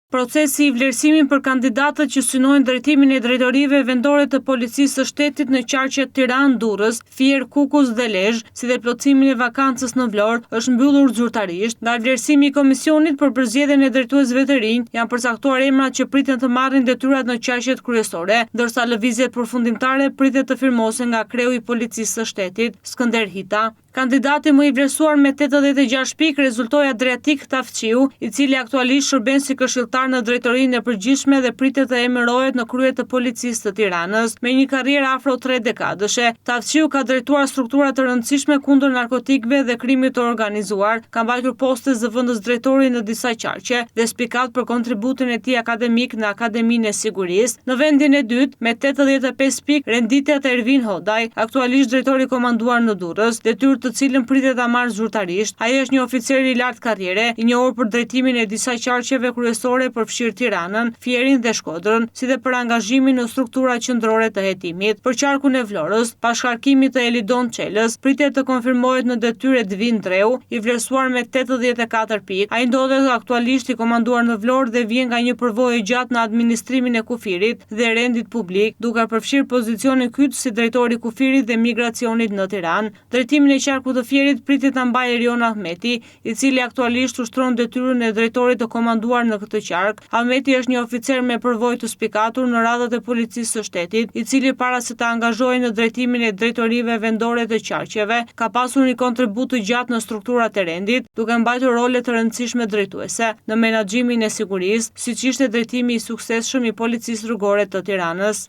Procesi i vlerësimit për kandidatët që synojnë drejtimin e drejtorive vendore të Policisë së Shtetit në qarqet Tiranë, Durrës, Fier, Kukës dhe Lezhë, si dhe plotësimin e vakancës në Vlorë, është mbyllur zyrtarisht. Nga vlerësimi i komisionit për përzgjedhjen e drejtuesve të rinj, janë përcaktuar emrat që priten të marrin detyrat në qarqet kryesore, ndërsa lëvizjet përfundimtare pritet të firmosen nga kreu i Policisë së Shtetit, Skënder Hita. Kandidati më i vlerësuar me 86 pikë rezultoi Adriatik Tafçiu, i cili aktualisht shërben si këshilltar në drejtorinë e përgjithshme dhe pritet të emërohet në krye të Policisë të Tiranës. Me një karrierë afro 3 dekadëshe, Tafçiu ka drejtuar struktura të rëndësishme kundër narkotikëve dhe krimit të organizuar, ka mbajtur poste zëvendës drejtori në disa qarqe dhe spikat për kontributin e tij akademik në Akademinë e Sigurisë. Në vendin e dytë, me 85 pikë, renditja Ervin Hodaj, aktualisht drejtori komanduar në Durrës, detyrë të cilën pritet ta marrë zyrtarisht. Ai është një oficer i lartë karriere, i njohur për drejtimin e disa qarqeve kryesore përfshirë Tiranën, Fierin dhe Shkodrën, si dhe për angazhimin në struktura qendrore të hetimit. Për qarkun e Vlorës, bashkarkimi të Elidon Çelës pritet të konfirmohet në detyrë Edvin Dreu, i vlerësuar me 84 pikë. Ai ndodhet aktualisht i komanduar në Vlorë dhe vjen nga një përvojë gjatë në administrimin e kufirit dhe rendit publik, duke përfshirë pozicionin kyç si drejtori i kufirit dhe migracionit në Tiranë. Drejtimin e qarkut të Fierit pritet ta mbajë Erion Ahmeti, i cili aktualisht ushtron detyrën e drejtorit të komanduar në këtë qark. Ahmeti është një oficer me përvojë të spikatur në radhët e Policisë së Shtetit, i cili para se të angazhohej në drejtimin e drejtorive vendore të qarqeve, ka pasur një kontribut të gjatë në strukturat e rendit, duke mbajtur role të rëndësishme drejtuese në menaxhimin e sigurisë, siç ishte drejtimi i suksesshëm i Policisë Rrugore të Tiranës.